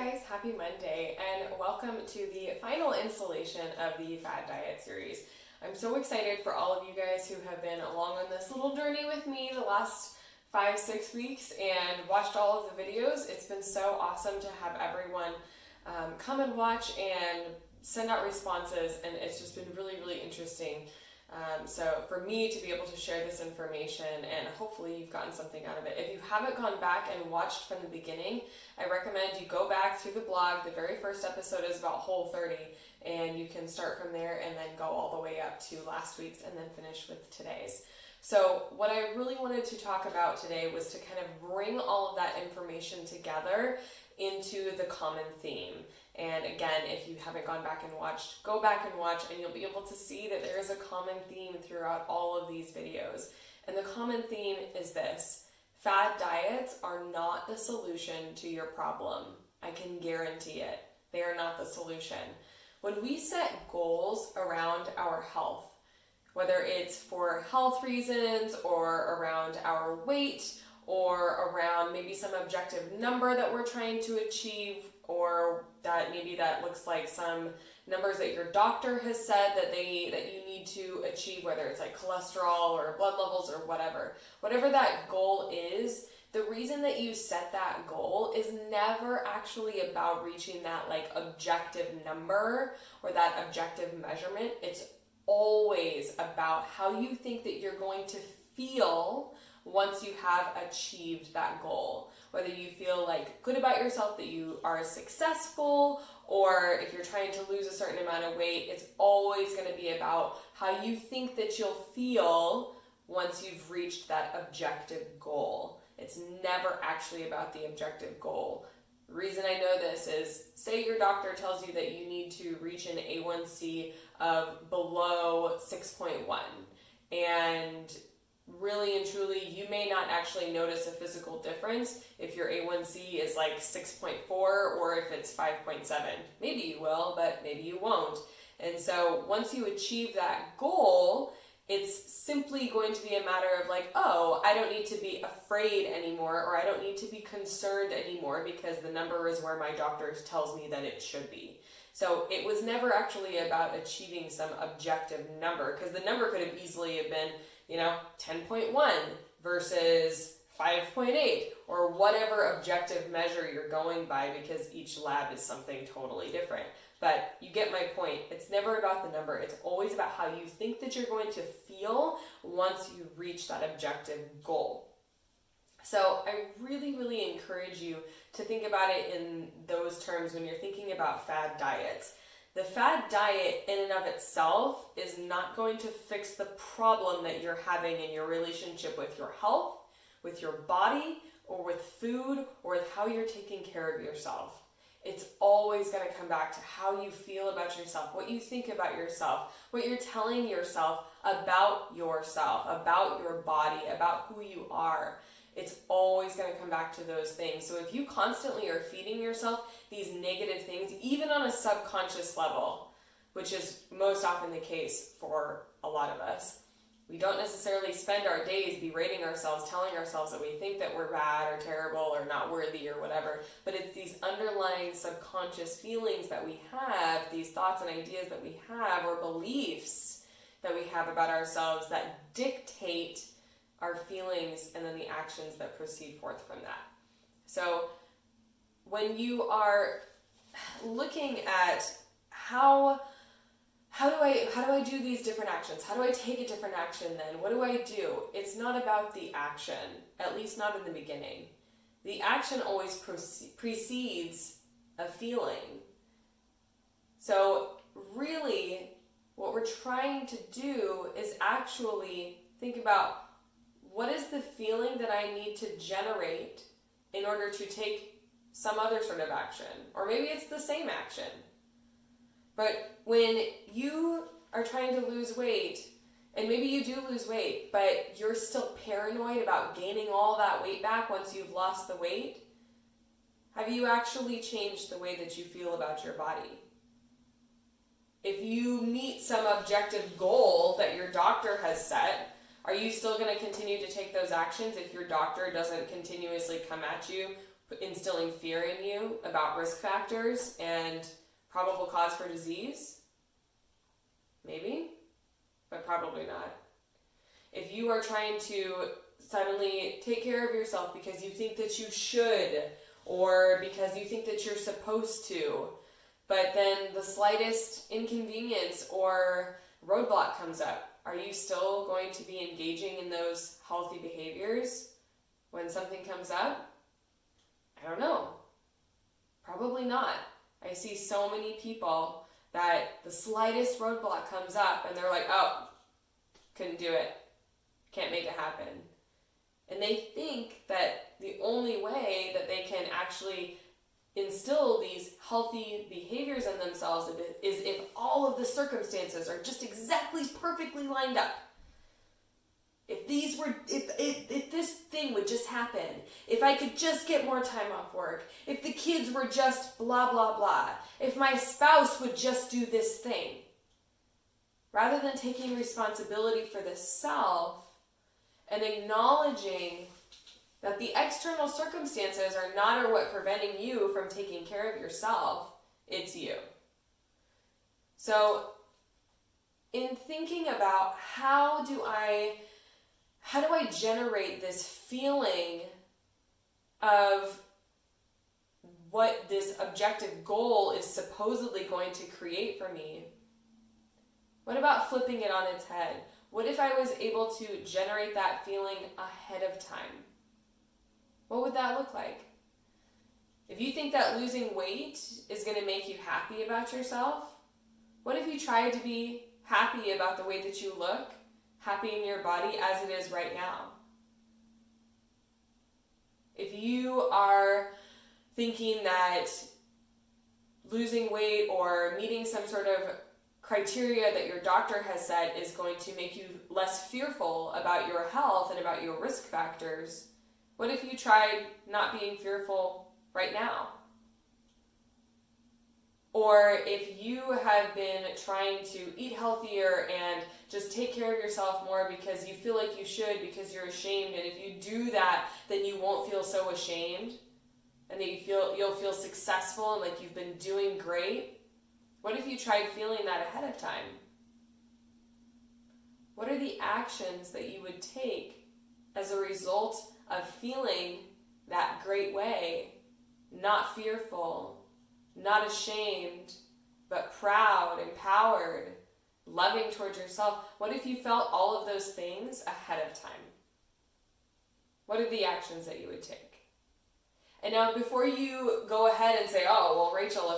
guys, happy Monday and welcome to the final installation of the Fad Diet Series. I'm so excited for all of you guys who have been along on this little journey with me the last 5-6 weeks and watched all of the videos. It's been so awesome to have everyone come and watch and send out responses, and it's just been really interesting. So for me to be able to share this information, and hopefully you've gotten something out of it. If you haven't gone back and watched from the beginning, I recommend you go back through the blog. The very first episode is about Whole30, and you can start from there and then go all the way up to last week's and then finish with today's. So what I really wanted to talk about today was to kind of bring all of that information together into the common theme. And again, if you haven't gone back and watched, go back and watch, and you'll be able to see that there is a common theme throughout all of these videos. And the common theme is this: fad diets are not the solution to your problem. I can guarantee it. They are not the solution. When we set goals around our health, whether it's for health reasons or around our weight or around maybe some objective number that we're trying to achieve, or that maybe that looks like some numbers that your doctor has said that you need to achieve, whether it's like cholesterol or blood levels or whatever that goal is. The reason that you set that goal is never actually about reaching that like objective number or that objective measurement. It's always about how you think that you're going to feel once you have achieved that goal. Whether you feel like good about yourself, that you are successful, or if you're trying to lose a certain amount of weight, it's always going to be about how you think that you'll feel once you've reached that objective goal. It's never actually about the objective goal. The reason I know this is, say your doctor tells you that you need to reach an A1C of below 6.1, and really and truly, you may not actually notice a physical difference if your A1C is like 6.4 or if it's 5.7. Maybe you will, but maybe you won't. And so once you achieve that goal, it's simply going to be a matter of like, oh, I don't need to be afraid anymore, or I don't need to be concerned anymore because the number is where my doctor tells me that it should be. So it was never actually about achieving some objective number, because the number could have easily have been 10.1 versus 5.8 or whatever objective measure you're going by, because each lab is something totally different. But you get my point. It's never about the number. It's always about how you think that you're going to feel once you reach that objective goal. So I really encourage you to think about it in those terms when you're thinking about fad diets. The fad diet in and of itself is not going to fix the problem that you're having in your relationship with your health, with your body, or with food, or with how you're taking care of yourself. It's always going to come back to how you feel about yourself, what you think about yourself, what you're telling yourself, about your body, about who you are. It's always going to come back to those things. So if you constantly are feeding yourself these negative things, even on a subconscious level, which is most often the case for a lot of us, we don't necessarily spend our days berating ourselves, telling ourselves that we think that we're bad or terrible or not worthy or whatever, but it's these underlying subconscious feelings that we have, these thoughts and ideas that we have, or beliefs that we have about ourselves that dictate our feelings and then the actions that proceed forth from that. So when you are looking at how do I do these different actions? How do I take a different action then? What do I do? It's not about the action, at least not in the beginning. The action always precedes a feeling. So really what we're trying to do is actually think about, what is the feeling that I need to generate in order to take some other sort of action? Or maybe it's the same action. But when you are trying to lose weight, and maybe you do lose weight, but you're still paranoid about gaining all that weight back once you've lost the weight, have you actually changed the way that you feel about your body? If you meet some objective goal that your doctor has set, are you still going to continue to take those actions if your doctor doesn't continuously come at you instilling fear in you about risk factors and probable cause for disease? Maybe, but probably not. If you are trying to suddenly take care of yourself because you think that you should, or because you think that you're supposed to, but then the slightest inconvenience or roadblock comes up, are you still going to be engaging in those healthy behaviors when something comes up? I don't know. Probably not. I see so many people that the slightest roadblock comes up and they're like, oh, couldn't do it. Can't make it happen. And they think that the only way that they can actually instill these healthy behaviors in themselves is if all of the circumstances are just exactly perfectly lined up. If this thing would just happen, if I could just get more time off work, if the kids were just blah, blah, blah, if my spouse would just do this thing. Rather than taking responsibility for the self and acknowledging that the external circumstances are not or what preventing you from taking care of yourself, it's you. So in thinking about how do I generate this feeling of what this objective goal is supposedly going to create for me, what about flipping it on its head? What if I was able to generate that feeling ahead of time? What would that look like? If you think that losing weight is going to make you happy about yourself, what if you tried to be happy about the way that you look, happy in your body as it is right now? If you are thinking that losing weight or meeting some sort of criteria that your doctor has said is going to make you less fearful about your health and about your risk factors, what if you tried not being fearful right now? Or if you have been trying to eat healthier and just take care of yourself more because you feel like you should because you're ashamed, and if you do that, then you won't feel so ashamed, and that you'll feel successful and like you've been doing great. What if you tried feeling that ahead of time? What are the actions that you would take as a result of feeling that great way, not fearful, not ashamed, but proud, empowered, loving towards yourself? What if you felt all of those things ahead of time? What are the actions that you would take? And now before you go ahead and say, oh, well, Rachel,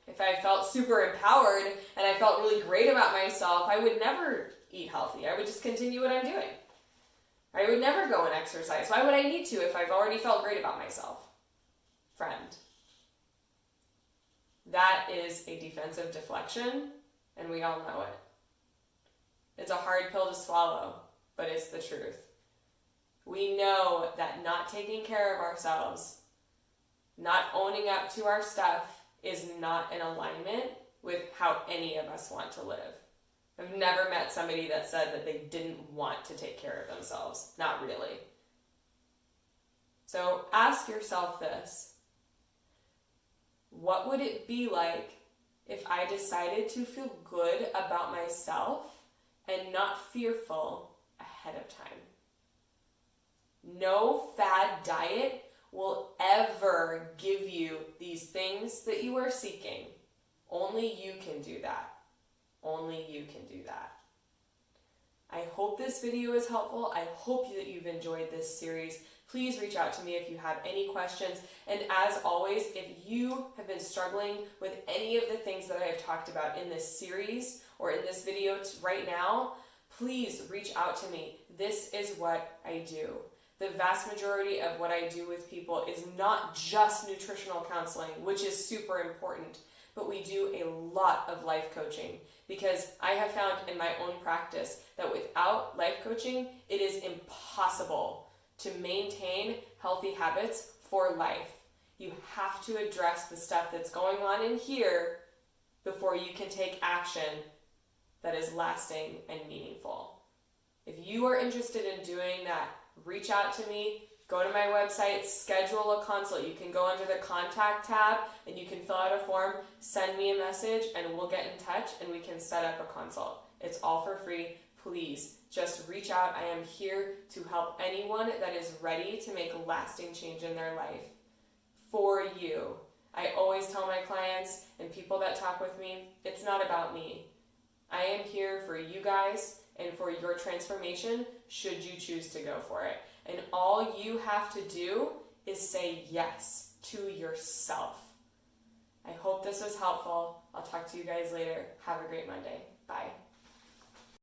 if I felt super empowered and I felt really great about myself, I would never eat healthy. I would just continue what I'm doing. I would never go and exercise. Why would I need to if I've already felt great about myself? Friend, that is a defensive deflection, and we all know it. It's a hard pill to swallow, but it's the truth. We know that not taking care of ourselves, not owning up to our stuff, is not in alignment with how any of us want to live. I've never met somebody that said that they didn't want to take care of themselves. Not really. So ask yourself this. What would it be like if I decided to feel good about myself and not fearful ahead of time? No fad diet will ever give you these things that you are seeking. Only you can do that. Only you can do that. I hope this video is helpful. I hope that you've enjoyed this series. Please reach out to me if you have any questions. And as always, if you have been struggling with any of the things that I have talked about in this series or in this video right now, please reach out to me. This is what I do. The vast majority of what I do with people is not just nutritional counseling, which is super important, but we do a lot of life coaching, because I have found in my own practice that without life coaching, it is impossible to maintain healthy habits for life. You have to address the stuff that's going on in here before you can take action that is lasting and meaningful. If you are interested in doing that, reach out to me, Go to my website, schedule a consult. You can go under the contact tab and you can fill out a form, send me a message, and we'll get in touch and we can set up a consult. It's all for free. Please just reach out. I am here to help anyone that is ready to make a lasting change in their life for you. I always tell my clients and people that talk with me, it's not about me. I am here for you guys and for your transformation should you choose to go for it. And all you have to do is say yes to yourself. I hope this was helpful. I'll talk to you guys later. Have a great Monday. Bye.